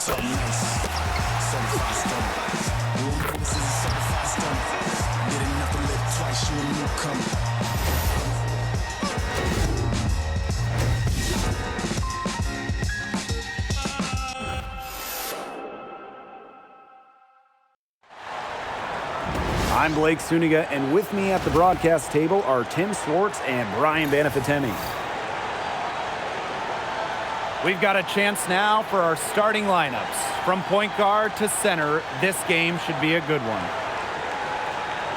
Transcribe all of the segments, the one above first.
I'm Blake Suniga, and with me at the broadcast table are Tim Swartz and Brian Banafitemi. We've got a chance now for our starting lineups. From point guard to center, this game should be a good one.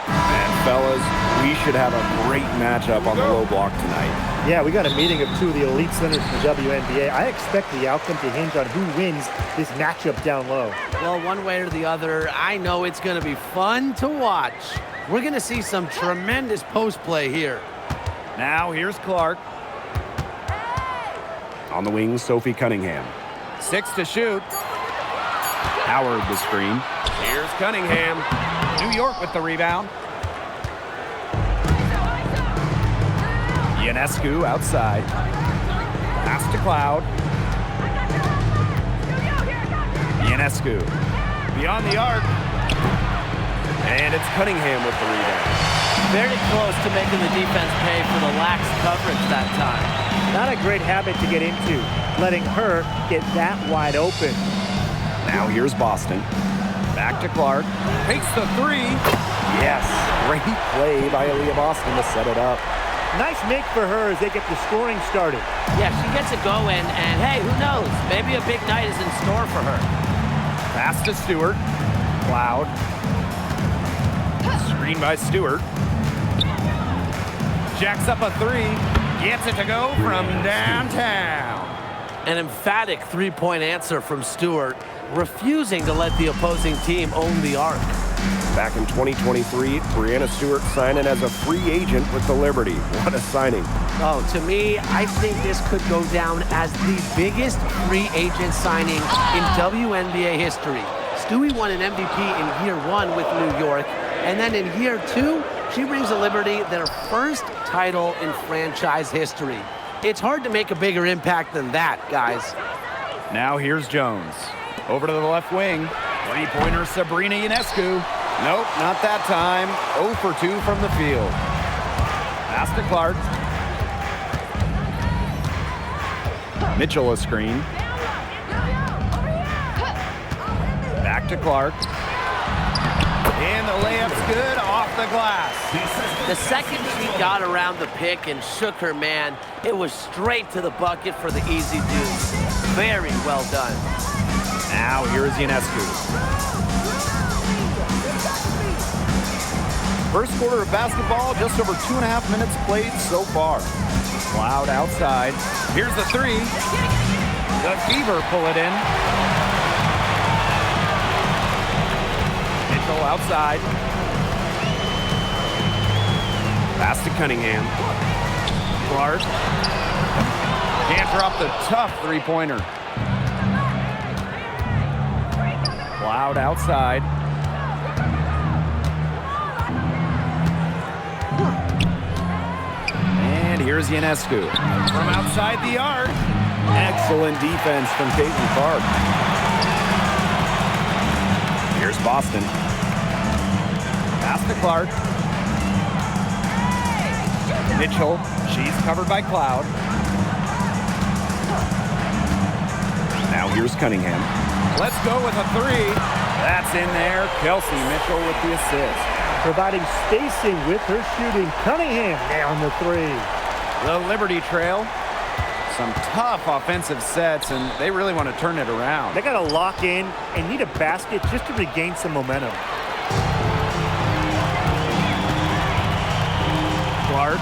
And fellas, we should have a great matchup on the low block tonight. Yeah, we got a meeting of two of the elite centers in the WNBA. I expect the outcome to hinge on who wins this matchup down low. Well, one way or the other, I know it's going to be fun to watch. We're going to see some tremendous post play here. Now here's Clark. On the wing, Sophie Cunningham. 6 to shoot. Howard the screen. Here's Cunningham. New York with the rebound. Ionescu outside. Pass to Cloud. Ionescu beyond the arc. And it's Cunningham with the rebound. Very close to making the defense pay for the lax coverage that time. Not a great habit to get into, letting her get that wide open. Now here's Boston. Back to Clark. Takes the three. Yes, great play by Aaliyah Boston to set it up. Nice make for her as they get the scoring started. Yeah, she gets it going, and hey, who knows? Maybe a big night is in store for her. Pass to Stewart. Cloud. Screen by Stewart. Jacks up a three. Gets it to go from downtown. An emphatic three-point answer from Stewart, refusing to let the opposing team own the arc. Back in 2023, Breanna Stewart signing as a free agent with the Liberty. What a signing. Oh, to me, I think this could go down as the biggest free agent signing in WNBA history. Stewie won an MVP in year 1 with New York, and then in year 2, she brings the Liberty their first title in franchise history. It's hard to make a bigger impact than that, guys. Now here's Jones. Over to the left wing. Three-pointer Sabrina Ionescu. Nope, not that time. 0 for 2 from the field. Pass to Clark. Mitchell a screen. Back to Clark. And the layup's good off the glass. The second she got around the pick and shook her man, it was straight to the bucket for the easy deuce. Very well done. Now here's Ionescu. First quarter of basketball, just over 2.5 minutes played so far. Cloud outside. Here's the three. The Fever pull it in. Mitchell outside. Pass to Cunningham. Clark. Can't drop the tough three-pointer. Cloud outside. And here's Ionescu. From outside the arc. Excellent defense from Caitlin Clark. Here's Boston. Pass to Clark. Mitchell. She's covered by Cloud. Now here's Cunningham. Let's go with a three. That's in there. Kelsey Mitchell with the assist. Providing spacing with her shooting. Cunningham down the three. The Liberty trail. Some tough offensive sets, and they really want to turn it around. They got to lock in and need a basket just to regain some momentum. Clark.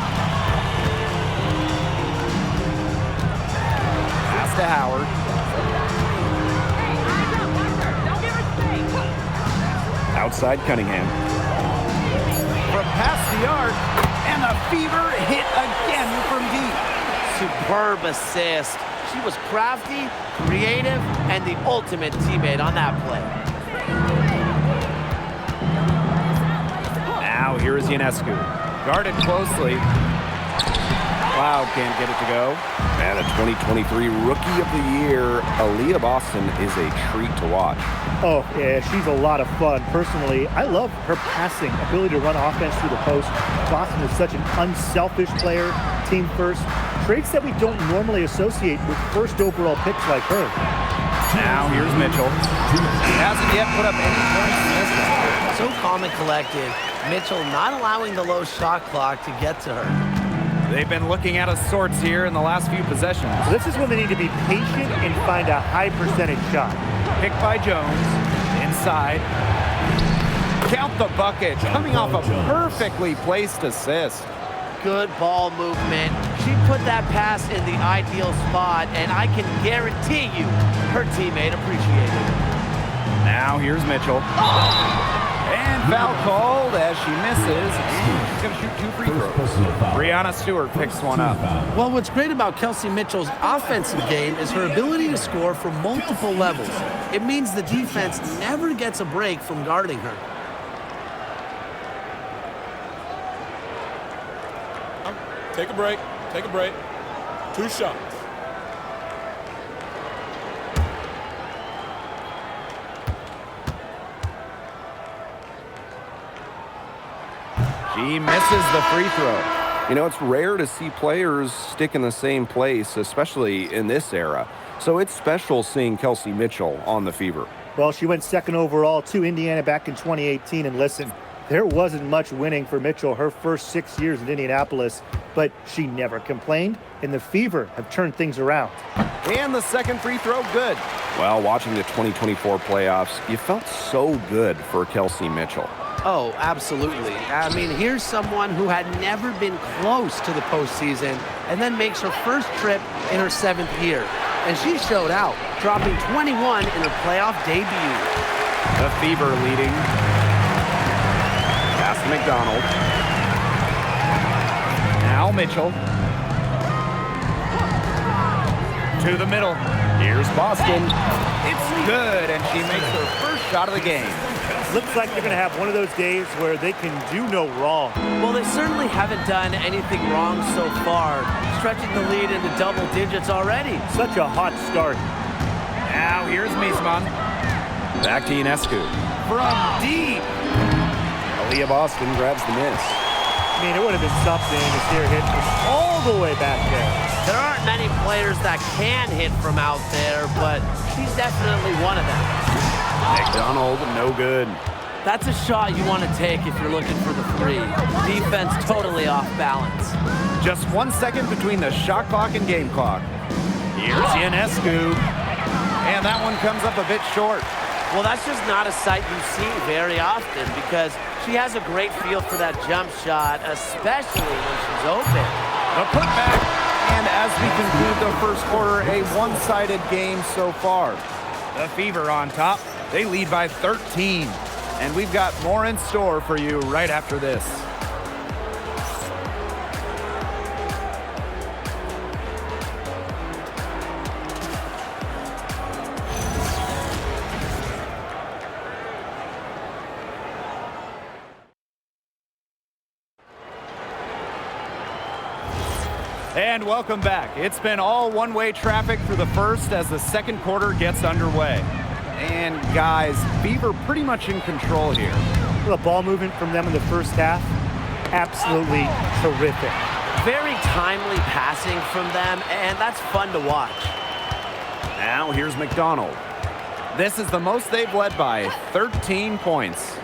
Pass to Howard. Outside Cunningham. From past the arc, and the Fever hit again from deep. Superb assist. She was crafty, creative, and the ultimate teammate on that play. Now here is Ionescu. Guarded closely. McLeod can't get it to go. And a 2023 Rookie of the Year, Aaliyah Boston is a treat to watch. Oh, yeah, she's a lot of fun. Personally, I love her passing, ability to run offense through the post. Boston is such an unselfish player, team first. Traits that we don't normally associate with first overall picks like her. Now here's Mitchell. He hasn't yet put up any points in this one. So calm and collected. Mitchell not allowing the low shot clock to get to her. They've been looking out of sorts here in the last few possessions. So this is when they need to be patient and find a high percentage shot. Picked by Jones. Inside. Count the bucket. Coming off a perfectly placed assist. Good ball movement. She put that pass in the ideal spot, and I can guarantee you her teammate appreciated it. Now here's Mitchell. And foul called as she misses. And she's going to shoot 2 free throws. Brianna Stewart picks one up. Well, what's great about Kelsey Mitchell's offensive game is her ability to score from multiple levels. It means the defense never gets a break from guarding her. Take a break. Take a break. 2 shots. She misses the free throw. You know, it's rare to see players stick in the same place, especially in this era. So it's special seeing Kelsey Mitchell on the Fever. Well, she went second overall to Indiana back in 2018, and listen, there wasn't much winning for Mitchell her first 6 years in Indianapolis, but she never complained, and the Fever have turned things around. And the second free throw, good. Well, watching the 2024 playoffs, you felt so good for Kelsey Mitchell. Oh, absolutely. I mean, here's someone who had never been close to the postseason and then makes her first trip in her 7th year. And she showed out, dropping 21 in her playoff debut. The Fever leading. Pass to McDonald. Now Mitchell. To the middle. Here's Boston. It's good, and she makes her first shot of the game. Looks like they're going to have one of those days where they can do no wrong. Well, they certainly haven't done anything wrong so far, stretching the lead into double digits already. Such a hot start. Now here's Miesman. Back to Ionescu. From deep. Aaliyah Boston grabs the miss. I mean, it would have been something to see her hit from all the way back there. There aren't many players that can hit from out there, but she's definitely one of them. McDonald, no good. That's a shot you want to take if you're looking for the 3. Defense totally off balance. Just 1 second between the shot clock and game clock. Here's Ionescu. And that one comes up a bit short. Well, that's just not a sight you see very often because she has a great feel for that jump shot, especially when she's open. The putback. And as we conclude the first quarter, a one-sided game so far. The Fever on top. They lead by 13. And we've got more in store for you right after this. And welcome back. It's been all one-way traffic through the first as the second quarter gets underway. And guys, Fever pretty much in control here. The ball movement from them in the first half, absolutely terrific. Very timely passing from them, and that's fun to watch. Now here's McDonald. This is the most they've led by, 13 points.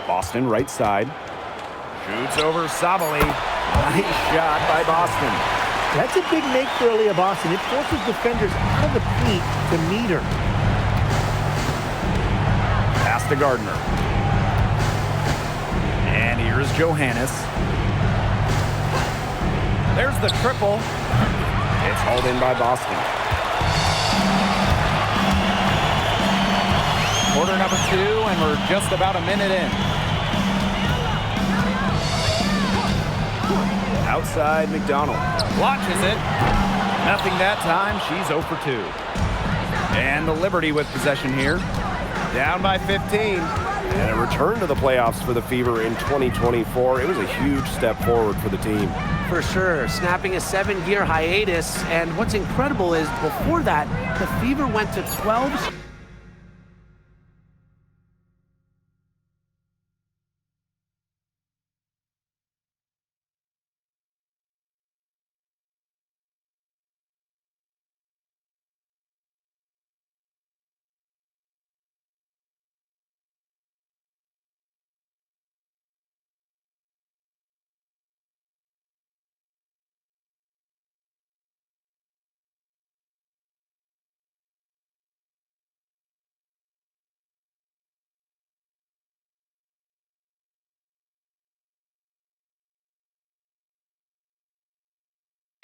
Boston right side. Shoots over Sabali. Nice shot by Boston. That's a big make for Aaliyah Boston. It forces defenders out of the paint to meet her. Pass to Gardner. And here's Johannes. There's the triple. It's hauled in by Boston. Quarter number 2, and we're just about a minute in. Outside McDonald. Launches it. Nothing that time. She's 0 for 2. And the Liberty with possession here. Down by 15. And a return to the playoffs for the Fever in 2024. It was a huge step forward for the team. For sure, snapping a 7-year hiatus. And what's incredible is before that, the Fever went to 12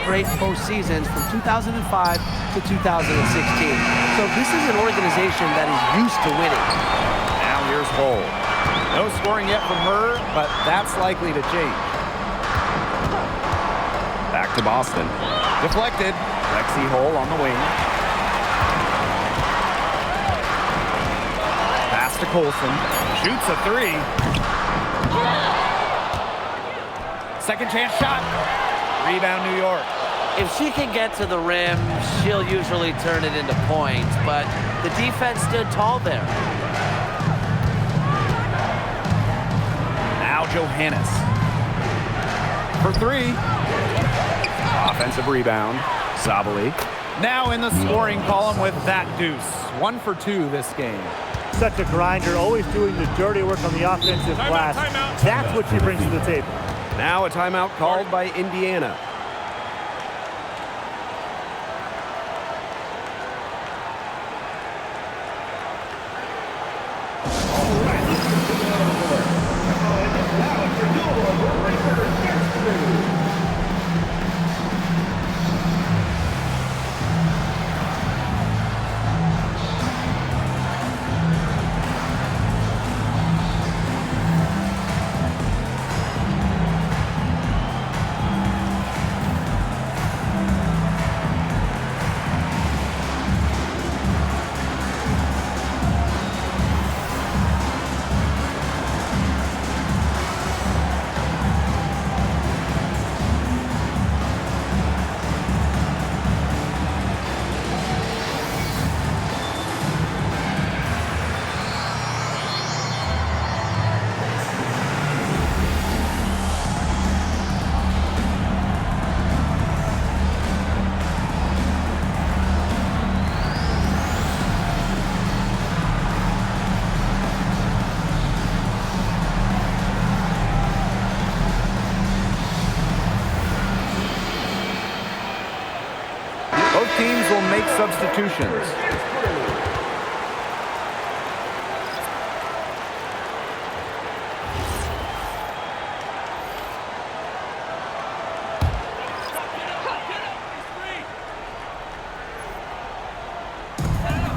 great postseasons from 2005 to 2016. So this is an organization that is used to winning. Now here's Hull. No scoring yet from her, but that's likely to change. Back to Boston. Deflected. Lexi Hull on the wing. Pass to Colson. Shoots a three. Second chance shot. Rebound New York. If she can get to the rim, she'll usually turn it into points, but the defense stood tall there. Now Johannes. For three. Offensive rebound. Sabali. Now in the scoring column with that deuce. 1 for 2 this game. Such a grinder, always doing the dirty work on the offensive glass. That's what she brings to the table. Now a timeout called by Indiana. Both teams will make substitutions.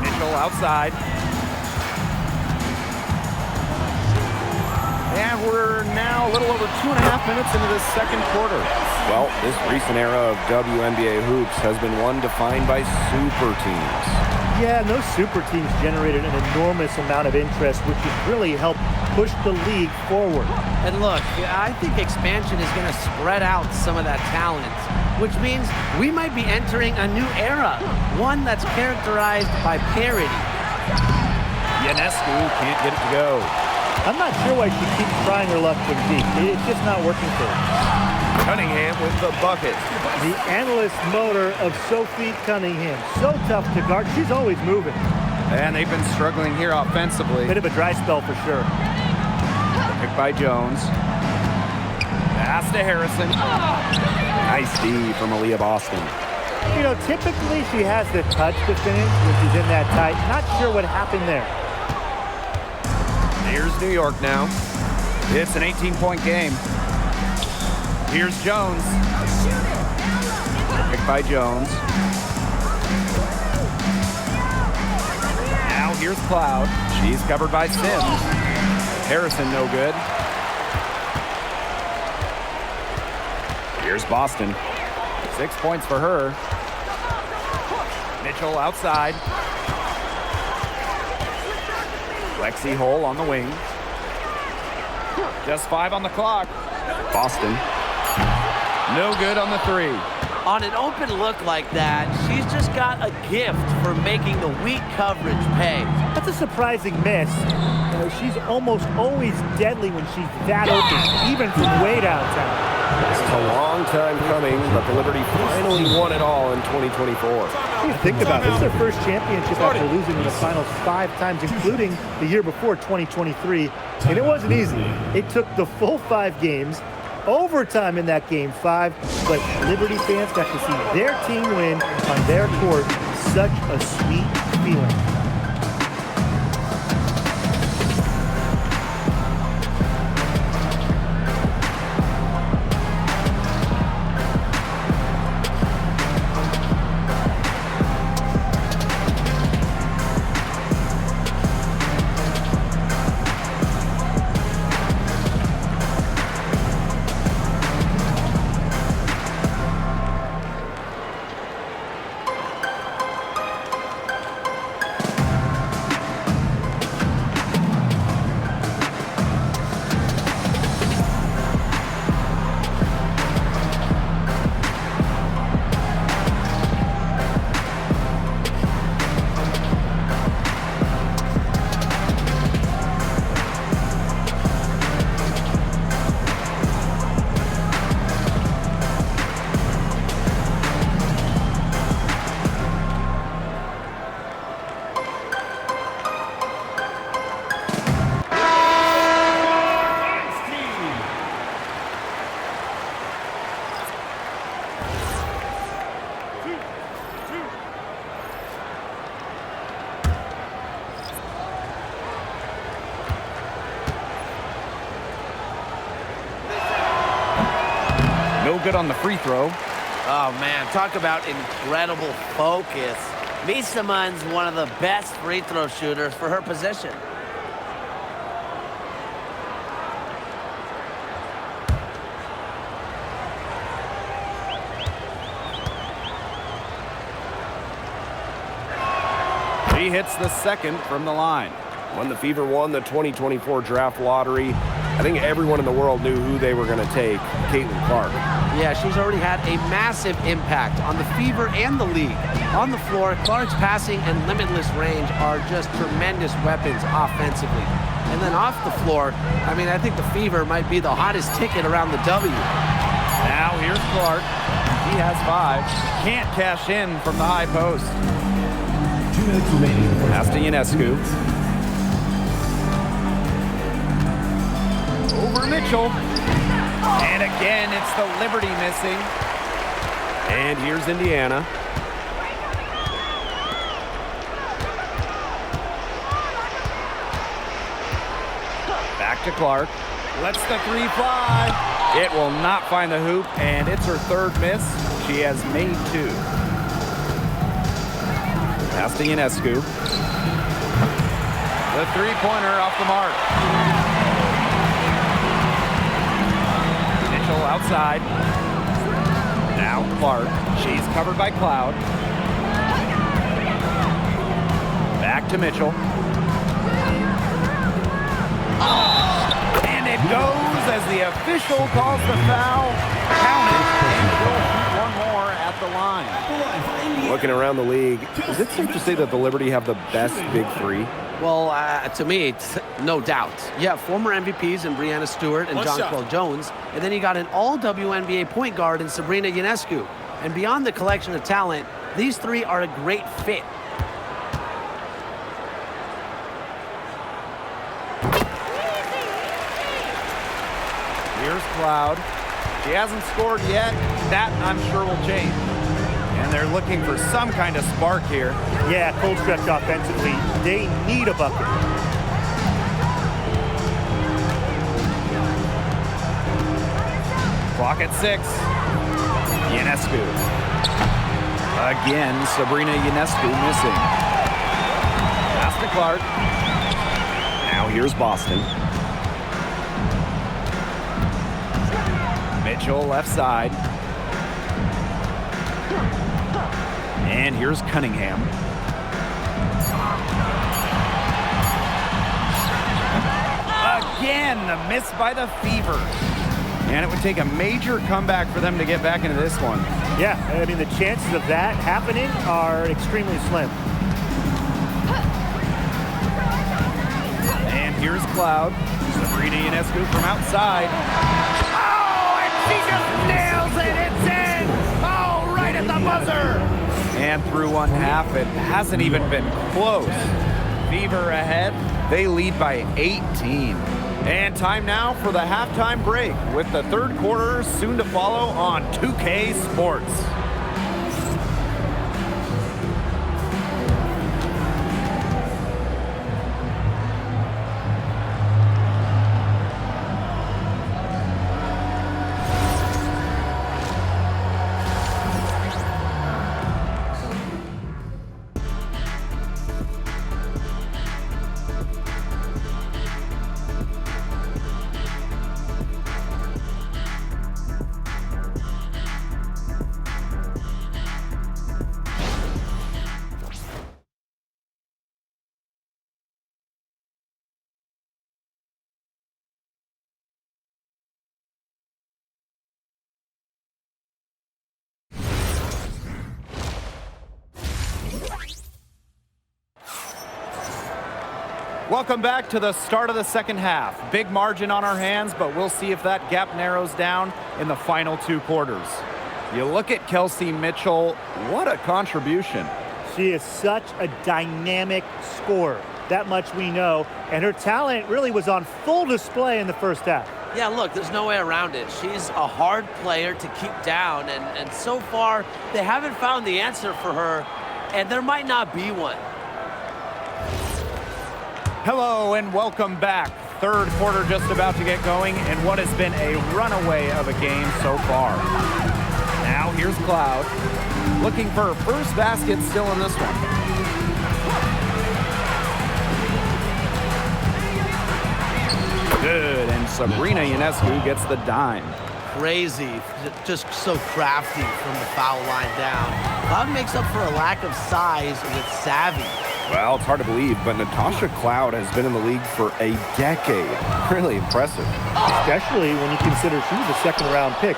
Mitchell outside. And we're now a little over 2.5 minutes into this second quarter. Well, this recent era of WNBA hoops has been one defined by super teams. Yeah, and those super teams generated an enormous amount of interest, which has really helped push the league forward. And look, I think expansion is going to spread out some of that talent, which means we might be entering a new era, one that's characterized by parity. Ionescu can't get it to go. I'm not sure why she keeps trying her luck from deep. It's just not working for her. Cunningham with the bucket. The analyst motor of Sophie Cunningham. So tough to guard. She's always moving. And they've been struggling here offensively. Bit of a dry spell for sure. Picked by Jones. Pass to Harrison. Nice D from Aaliyah Boston. You know, typically she has the touch to finish when she's in that tight. Not sure what happened there. Here's New York now. It's an 18-point game. Here's Jones. Picked by Jones. Now here's Cloud. She's covered by Sims. Harrison no good. Here's Boston. 6 points for her. Mitchell outside. Lexi Hull on the wing. Just 5 on the clock. Boston. No good on the 3. On an open look like that, she's just got a gift for making the weak coverage pay. That's a surprising miss. She's almost always deadly when she's that open, even from way downtown. This is a long time coming, but the Liberty finally won it all in 2024. Think about it. This is their first championship after losing in the finals 5 times, including the year before, 2023. And it wasn't easy. It took the full 5 games, overtime in that game 5, but Liberty fans got to see their team win on their court. Such a sweet feeling. No good on the free throw. Oh, man, talk about incredible focus. Misamun's one of the best free throw shooters for her position. She hits the second from the line. When the Fever won the 2024 draft lottery, I think everyone in the world knew who they were going to take, Caitlin Clark. Yeah, she's already had a massive impact on the Fever and the league. On the floor, Clark's passing and limitless range are just tremendous weapons offensively. And then off the floor, I mean, I think the Fever might be the hottest ticket around the W. Now here's Clark. He has 5. Can't cash in from the high post. 2 minutes remaining. Pass to Ionescu. Over Mitchell. And again, it's the Liberty missing. And here's Indiana. Back to Clark. Lets the 3 fly. It will not find the hoop, and it's her 3rd miss. She has made 2. Pass to Ionescu. The 3-pointer off the mark. Mitchell outside. Now Clark. She's covered by Cloud. Back to Mitchell. And it goes as the official calls the foul. Count it, and she'll shoot one more at the line. Looking around the league, is it safe to say that the Liberty have the best big 3? Well, to me, it's no doubt. You have former MVPs in Breanna Stewart and Jonquel Jones, and then you got an all-WNBA point guard in Sabrina Ionescu. And beyond the collection of talent, these 3 are a great fit. Here's Cloud. She hasn't scored yet. That, I'm sure, will change. And they're looking for some kind of spark here. Yeah, cold stretch offensively. They need a bucket. Clock at 6. Ionescu. Again, Sabrina Ionescu missing. Pass to Clark. Now here's Boston. Mitchell left side. And here's Cunningham. Again, And the miss by the Fever. And it would take a major comeback for them to get back into this one. Yeah, I mean, the chances of that happening are extremely slim. And here's Cloud. Sabrina Ionescu from outside. Oh, and she just nails it. It's in. Oh, right at the buzzer. And through one half, it hasn't even been close. Fever ahead. They lead by 18. And time now for the halftime break with the third quarter soon to follow on 2K Sports. Welcome back to the start of the second half. Big margin on our hands, but we'll see if that gap narrows down in the final two quarters. You look at Kelsey Mitchell, what a contribution. She is such a dynamic scorer. That much we know. And her talent really was on full display in the first half. Yeah, look, there's no way around it. She's a hard player to keep down, and so far, they haven't found the answer for her, and there might not be one. Hello and welcome back. Third quarter just about to get going in what has been a runaway of a game so far. Now here's Cloud, looking for her first basket still in this one. Good, and Sabrina Ionescu gets the dime. Crazy, just so crafty from the foul line down. Cloud makes up for a lack of size with savvy. Well, it's hard to believe, but Natasha Cloud has been in the league for a decade. Really impressive. Especially when you consider she was a second-round pick.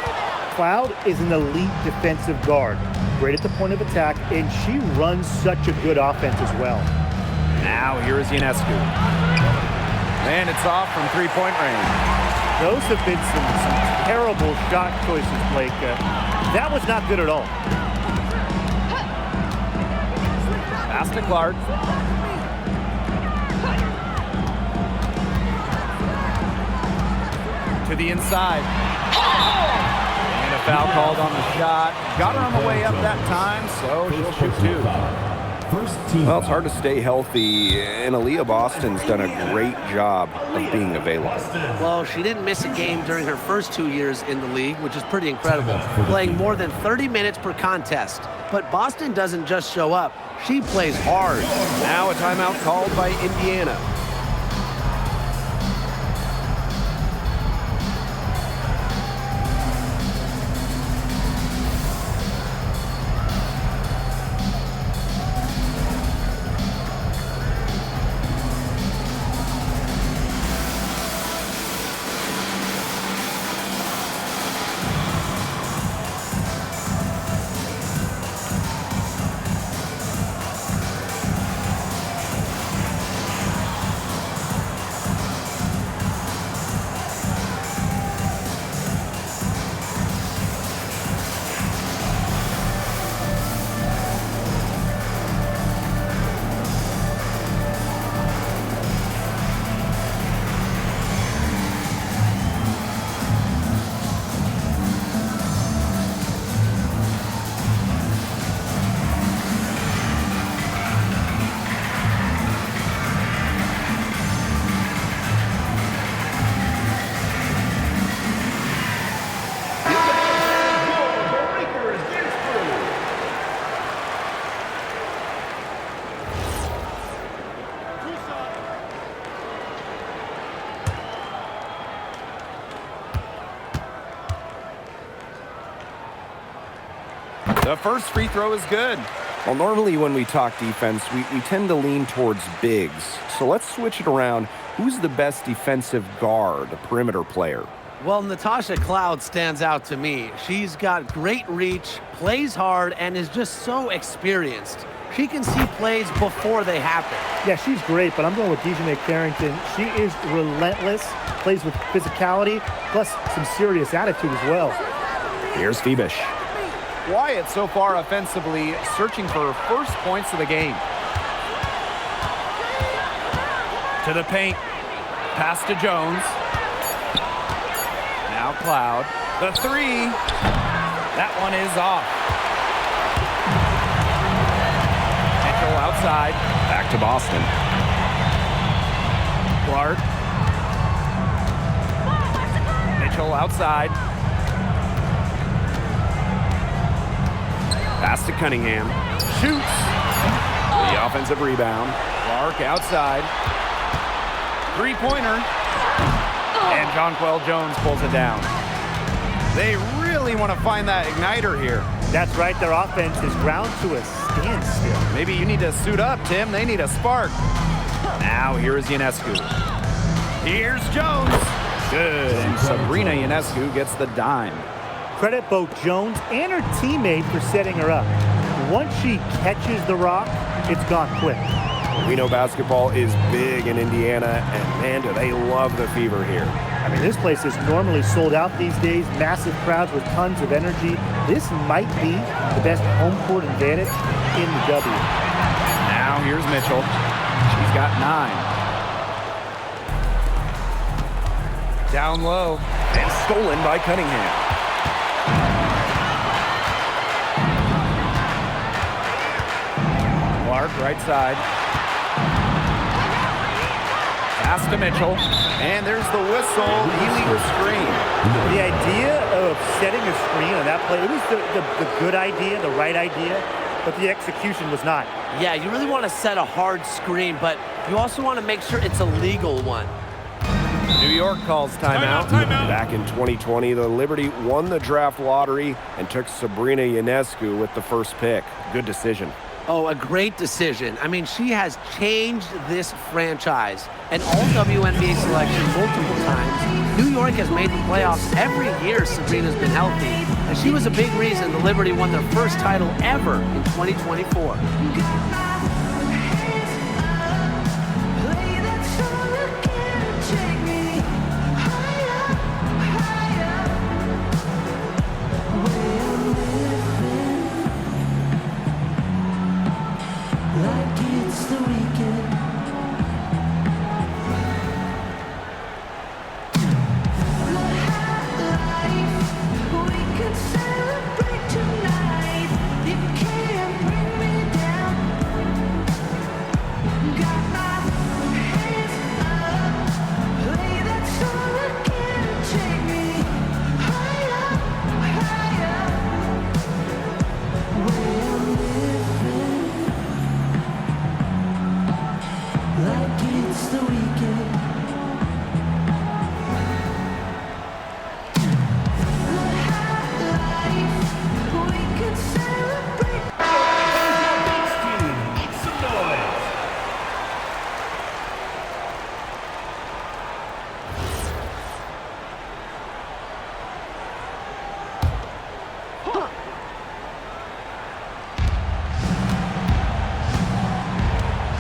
Cloud is an elite defensive guard, great at the point of attack, and she runs such a good offense as well. Now here is Ionescu. And it's off from three-point range. Those have been some terrible shot choices, Blake. That was not good at all. Pass to Clark. To the inside. And a foul called on the shot. Got her on the way up that time, so she'll shoot two. Well, it's hard to stay healthy, and Aaliyah Boston's done a great job of being available. Well, she didn't miss a game during her first 2 years in the league, which is pretty incredible, playing more than 30 minutes per contest. But Boston doesn't just show up. She plays hard. Now a timeout called by Indiana. The first free throw is good. Well, normally when we talk defense, we tend to lean towards bigs. So let's switch it around. Who's the best defensive guard, a perimeter player? Well, Natasha Cloud stands out to me. She's got great reach, plays hard, and is just so experienced. She can see plays before they happen. Yeah, she's great, but I'm going with Dejanay Carrington. She is relentless, plays with physicality, plus some serious attitude as well. Here's Febish. Wyatt so far offensively searching for her first points of the game. To the paint. Pass to Jones. Now Cloud. The three. That one is off. Mitchell outside. Back to Boston. Clark. Mitchell outside. Pass to Cunningham. Shoots. The offensive rebound. Clark outside. Three-pointer. And Jonquel Jones pulls it down. They really want to find that igniter here. That's right, their offense is ground to a standstill. Maybe you need to suit up, Tim. They need a spark. Now here's Ionescu. Here's Jones. Good. And Sabrina Ionescu gets the dime. Credit both Jones and her teammate for setting her up. Once she catches the rock, it's gone quick. We know basketball is big in Indiana, and man, do they love the Fever here. I mean, this place is normally sold out these days, massive crowds with tons of energy. This might be the best home court advantage in the W. Now here's Mitchell. She's got 9. Down low. And stolen by Cunningham. Clark right side. Pass to Mitchell. And there's the whistle. Illegal screen. The idea of setting a screen on that play, it was the good idea, the right idea, but the execution was not. Yeah, you really want to set a hard screen, but you also want to make sure it's a legal one. New York calls timeout. Back in 2020, the Liberty won the draft lottery and took Sabrina Ionescu with the first pick. Good decision. Oh, a great decision. I mean, she has changed this franchise. An all-WNBA selection multiple times. New York has made the playoffs every year Sabrina's been healthy. And she was a big reason the Liberty won their first title ever in 2024.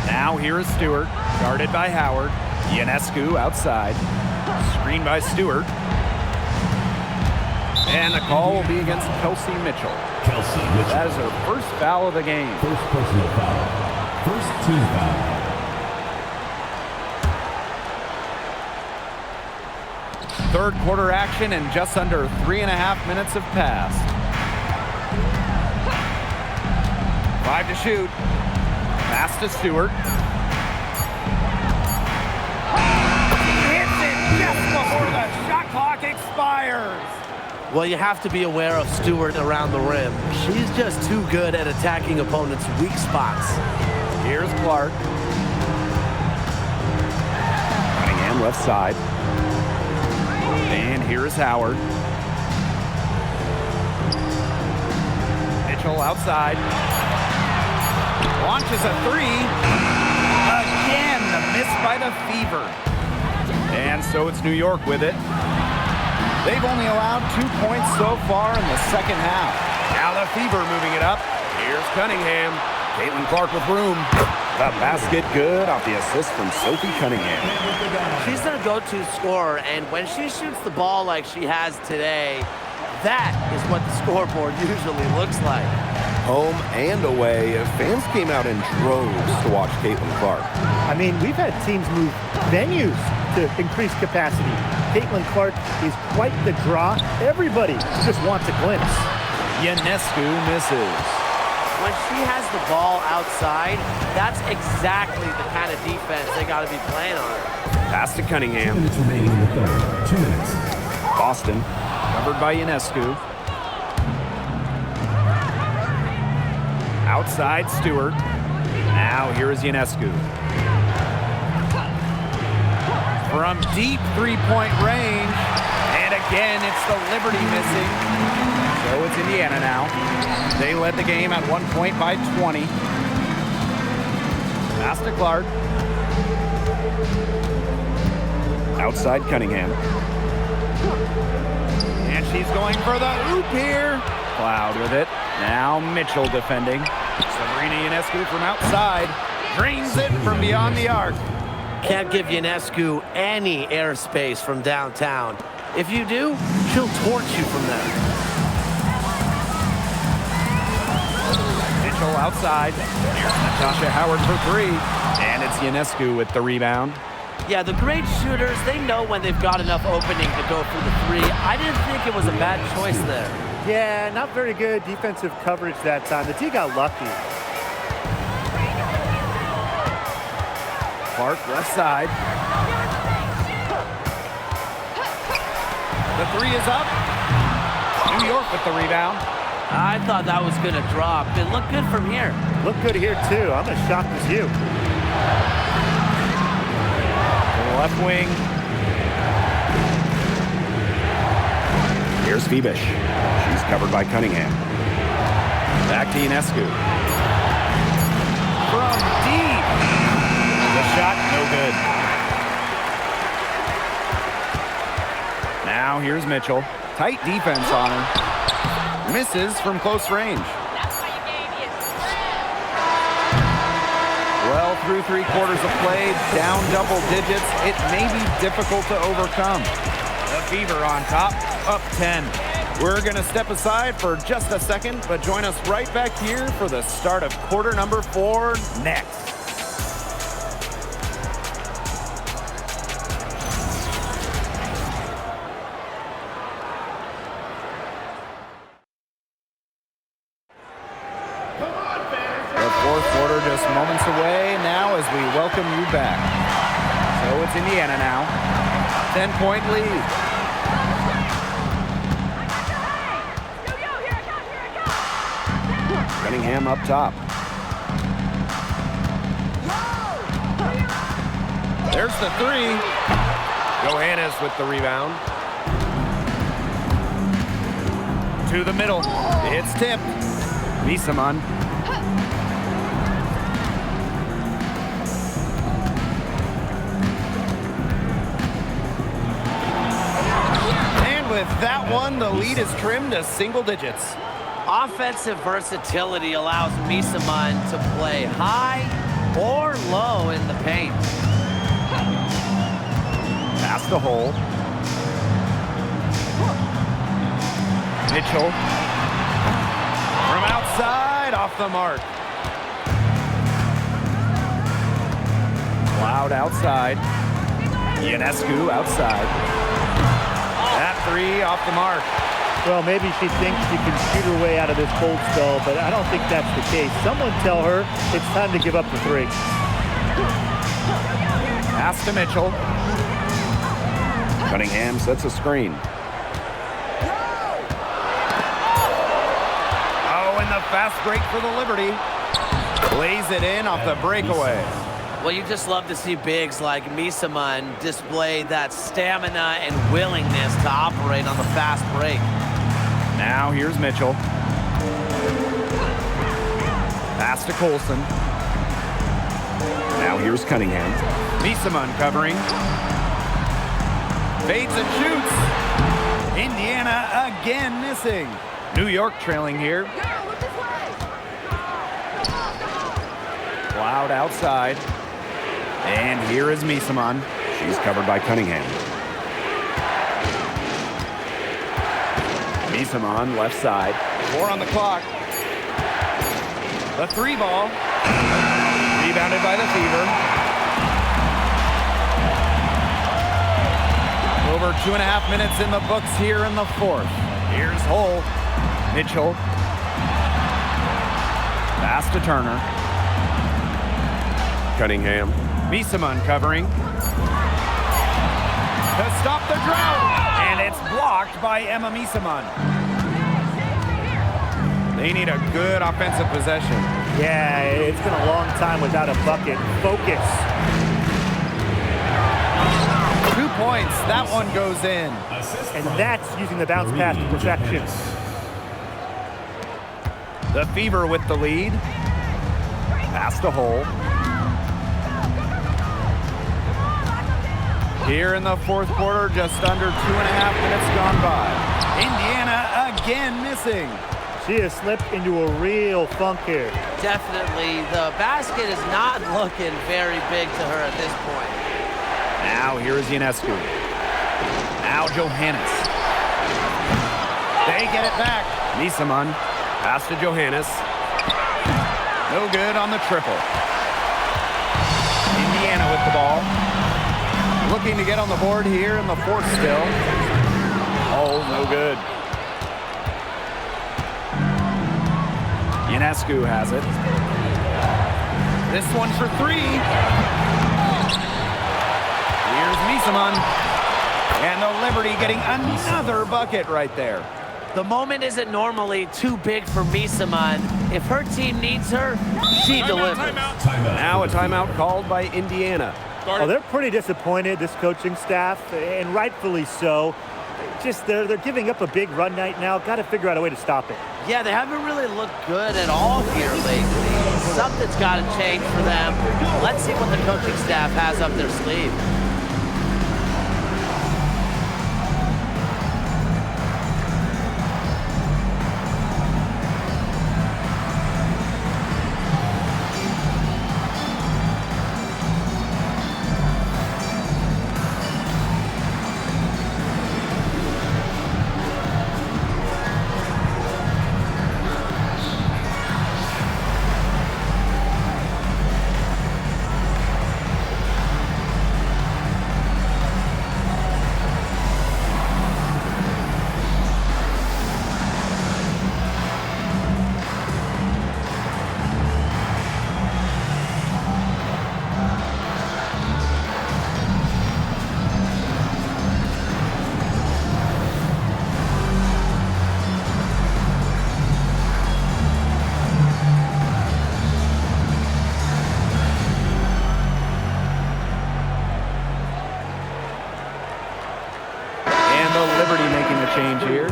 Now here is Stewart, guarded by Howard. Ionescu outside. Screen by Stewart. And the call will be against Kelsey Mitchell. Kelsey Mitchell. That is her first foul of the game. First personal foul. First team foul. Third quarter action and just under 3.5 minutes have passed. 5 to shoot. Pass to Stewart. Hits it just before the shot clock expires. Well, you have to be aware of Stewart around the rim. She's just too good at attacking opponents' weak spots. Here's Clark. Cunningham left side. And here is Howard. Mitchell outside. Launches a three. Again, the miss by the Fever. And so it's New York with it. They've only allowed 2 points so far in the second half. Now the Fever moving it up. Here's Cunningham. Caitlin Clark with room. The basket good off the assist from Sophie Cunningham. She's their go-to scorer, and when she shoots the ball like she has today, that is what the scoreboard usually looks like. Home and away, fans came out in droves to watch Caitlin Clark. I mean, we've had teams move venues to increase capacity. Caitlin Clark is quite the draw. Everybody just wants a glimpse. Ionescu misses. When she has the ball outside, that's exactly the kind of defense they got to be playing on her. Pass to Cunningham. 2 minutes remaining in the third. 2 minutes. Boston, covered by Ionescu. Outside Stewart. Now here is Ionescu. From deep three-point range. And again, it's the Liberty missing. So it's Indiana now. They led the game at 1 point by 20. Pass to Clark. Outside Cunningham. And she's going for the oop here. Cloud with it. Now Mitchell defending. Sabrina Ionescu from outside. Drains it from beyond the arc. Can't give Ionescu any airspace from downtown. If you do, she'll torch you from there. Mitchell outside. Here's Natasha Howard for three. And it's Ionescu with the rebound. Yeah, the great shooters, they know when they've got enough opening to go for the three. I didn't think it was a bad choice there. Yeah, not very good defensive coverage that time. The T got lucky. Clark left side. The three is up. New York with the rebound. I thought that was going to drop. It looked good from here. Look good here, too. I'm as shocked as you. Left wing. Here's Febish. She's covered by Cunningham. Back to Ionescu. From deep. The shot, no good. Now here's Mitchell. Tight defense on her. Misses from close range. Well, through 3/4 of play, down double digits, it may be difficult to overcome. The Fever on top, up 10. We're going to step aside for just a second, but join us right back here for the start of quarter number 4 next. Just moments away now as we welcome you back. So it's Indiana now. 10-point lead. Cunningham up top. There's the three. Johannes with the rebound. To the middle. It's tipped. Misaman. With that one, the lead is trimmed to single digits. Offensive versatility allows Misaman to play high or low in the paint. Pass the hole. Mitchell. From outside, off the mark. Cloud outside. Ionescu outside. That three off the mark. Well, maybe she thinks she can shoot her way out of this cold spell, but I don't think that's the case. Someone tell her it's time to give up the three. Pass to Mitchell. Cunningham sets a screen. Oh, and the fast break for the Liberty. Lays it in off the breakaway. Well, you just love to see bigs like Misaman display that stamina and willingness to operate on the fast break. Now here's Mitchell. Pass to Colson. Now here's Cunningham. Misama covering. Fades and shoots. Indiana again missing. New York trailing here. Cloud outside. And here is Misama. She's covered by Cunningham. Misama left side. 4 on the clock. The 3 ball. Rebounded by the Fever. Over 2.5 minutes in the books here in the 4th. Here's Hull. Mitchell. Pass to Turner. Cunningham. Misama covering. To stop the drought. And it's blocked by Emma Misama. They need a good offensive possession. Yeah, it's been a long time without a bucket. Focus. 2 points. That one goes in. And that's using the bounce pass to perfection. The Fever with the lead. Pass to Hull. Here in the 4th quarter, just under 2.5 minutes gone by. Indiana again missing. She has slipped into a real funk here. Definitely. The basket is not looking very big to her at this point. Now here is Ionescu. Now Johannes. They get it back. Misama. Pass to Johannes. No good on the triple. Indiana with the ball. Looking to get on the board here in the 4th still. Oh, no good. Ionescu has it. This one for 3. Here's Misama. And the Liberty getting another bucket right there. The moment isn't normally too big for Misama. If her team needs her, she delivers. Now a timeout called by Indiana. Oh, they're pretty disappointed, this coaching staff, and rightfully so. Just they're giving up a big run night now. Got to figure out a way to stop it. Yeah, they haven't really looked good at all here lately. Something's got to change for them. Let's see what the coaching staff has up their sleeve. Change here.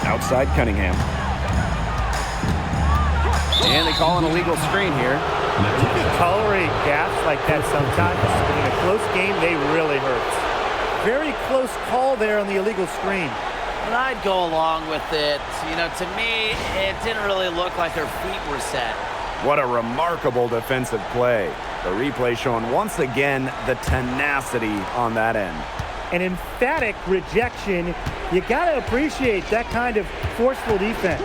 Outside Cunningham. And they call an illegal screen here. You can tolerate gaps like that sometimes, but in a close game, they really hurt. Very close call there on the illegal screen. And I'd go along with it. You know, to me, it didn't really look like her feet were set. What a remarkable defensive play. The replay showing once again the tenacity on that end. An emphatic rejection. You got to appreciate that kind of forceful defense.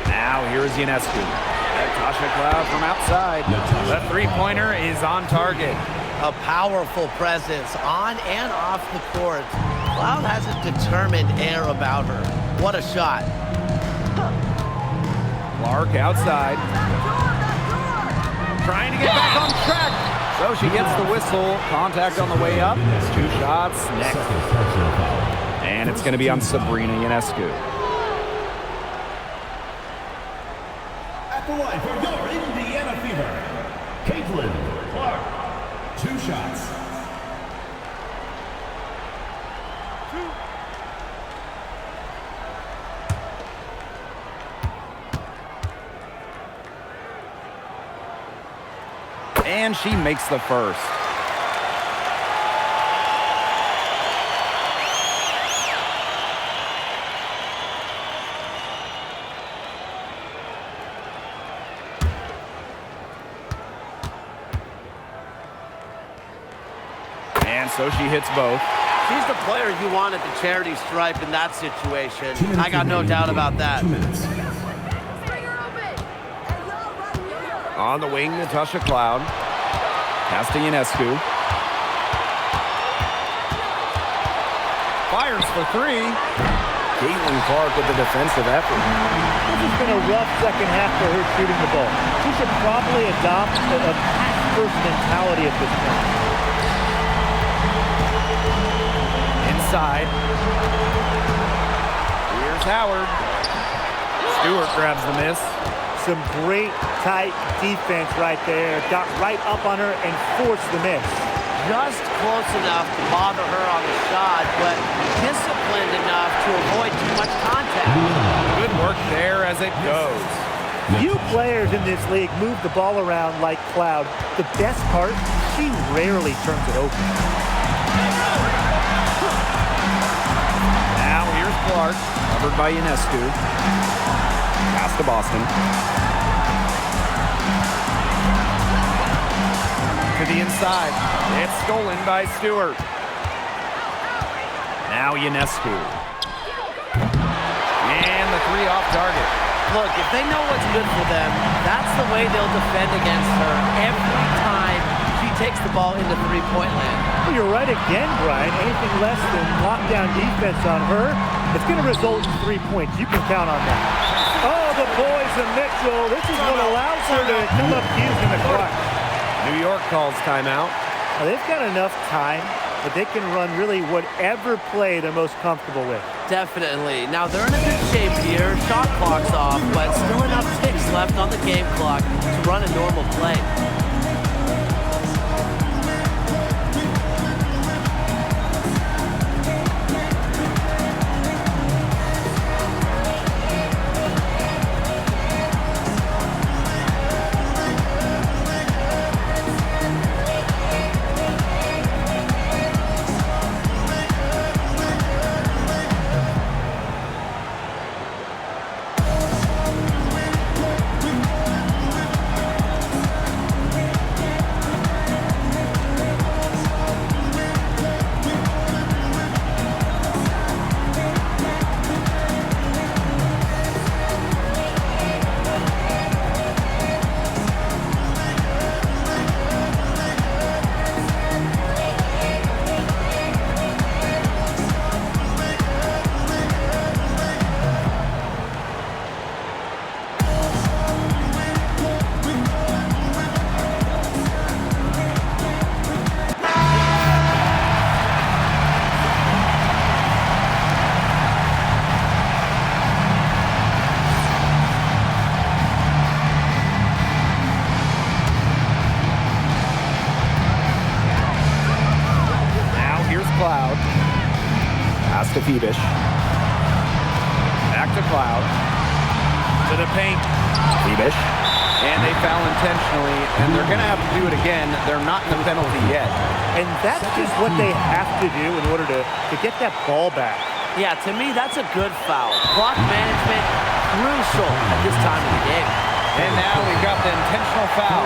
Now here's Ionescu. Tasha Cloud from outside. The three-pointer is on target. A powerful presence on and off the court. Cloud has a determined air about her. What a shot. Clark outside. Trying to get back on track. So she gets the whistle. Contact on the way up. 2 shots next. And it's going to be on Sabrina Ionescu. the line for your Indiana Fever, Caitlin Clark. 2 shots. And she makes the first. And so she hits both. She's the player you want at the charity stripe in that situation. I got no doubt about that. 2 minutes. On the wing, Natasha Cloud. Pass to Ionescu. Fires for 3. Caitlin Clark with the defensive effort. This has been a rough second half for her shooting the ball. She should probably adopt a pass-first mentality at this point. Inside. Here's Howard. Stewart grabs the miss. Some great tight defense right there. Got right up on her and forced the miss. Just close enough to bother her on the shot, but disciplined enough to avoid too much contact. Good work there as it goes. Few players in this league move the ball around like Cloud. The best part, she rarely turns it over. Now here's Clark, covered by Ionescu. Pass to Boston. To the inside. It's stolen by Stewart. Now Ionescu. And the 3 off target. Look, if they know what's good for them, that's the way they'll defend against her every time she takes the ball into three-point land. Well, you're right again, Brian. Anything less than lockdown defense on her, it's going to result in 3 points. You can count on that. Oh, the boys of Mitchell. This is what allows her to come up using the clock. New York calls timeout. Well, they've got enough time that they can run really whatever play they're most comfortable with. Definitely. Now, they're in a good shape here. Shot clock's off, but still enough ticks left on the game clock to run a normal play. to Phoebish. Back to Cloud. To the paint. Phoebish. And they foul intentionally, and they're going to have to do it again. They're not in the penalty yet. And that's just what they have to do in order to get that ball back. Yeah, to me, that's a good foul. Clock management, crucial at this time of the game. And now we've got the intentional foul.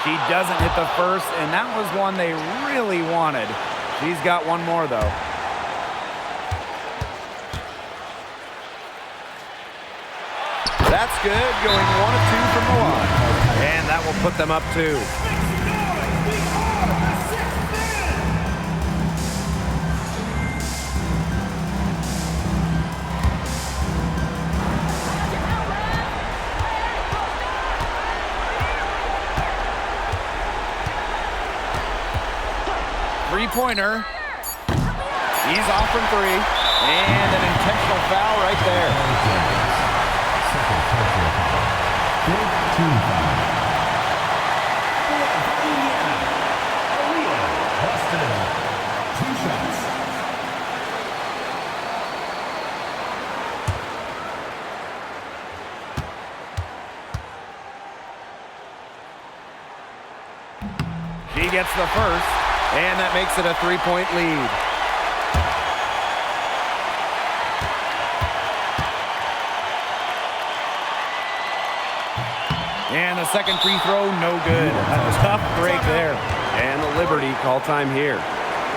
She doesn't hit the first, and that was one they really wanted. She's got one more, though. That's good, going 1 of 2 from the line. And that will put them up 2. three-pointer. He's off from three. And an intentional foul right there. Second personal foul. Fifth team foul. For Indiana, Aaliyah Boston. 2 shots. She gets the first, and that makes it a 3-point lead. And the second free throw, no good. A tough break there. And the Liberty call time here.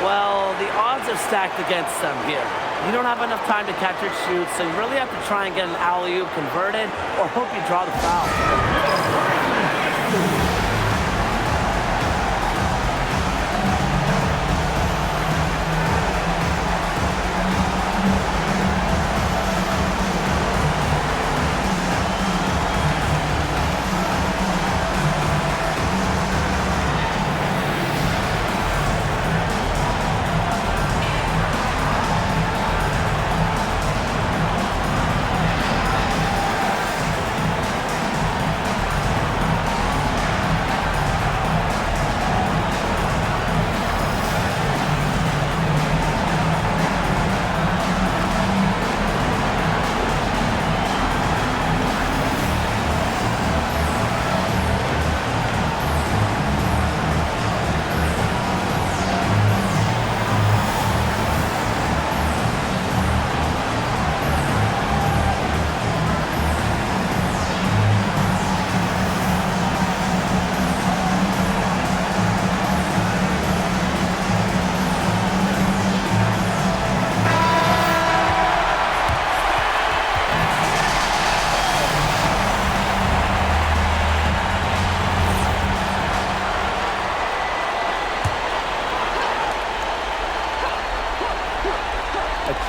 Well, the odds are stacked against them here. You don't have enough time to catch or shoot, so you really have to try and get an alley-oop converted or hope you draw the foul.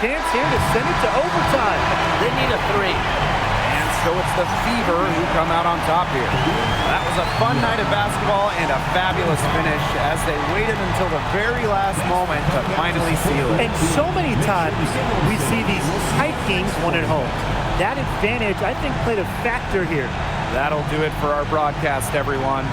Chance here to send it to overtime. They need a 3. And so it's the Fever who come out on top here. That was a fun night of basketball and a fabulous finish as they waited until the very last moment to finally seal it. And so many times we see these tight games won at home. That advantage, I think, played a factor here. That'll do it for our broadcast, everyone.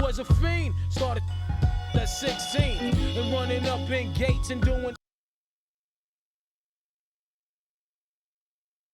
was a fiend. Started at 16 and running up in gates and doing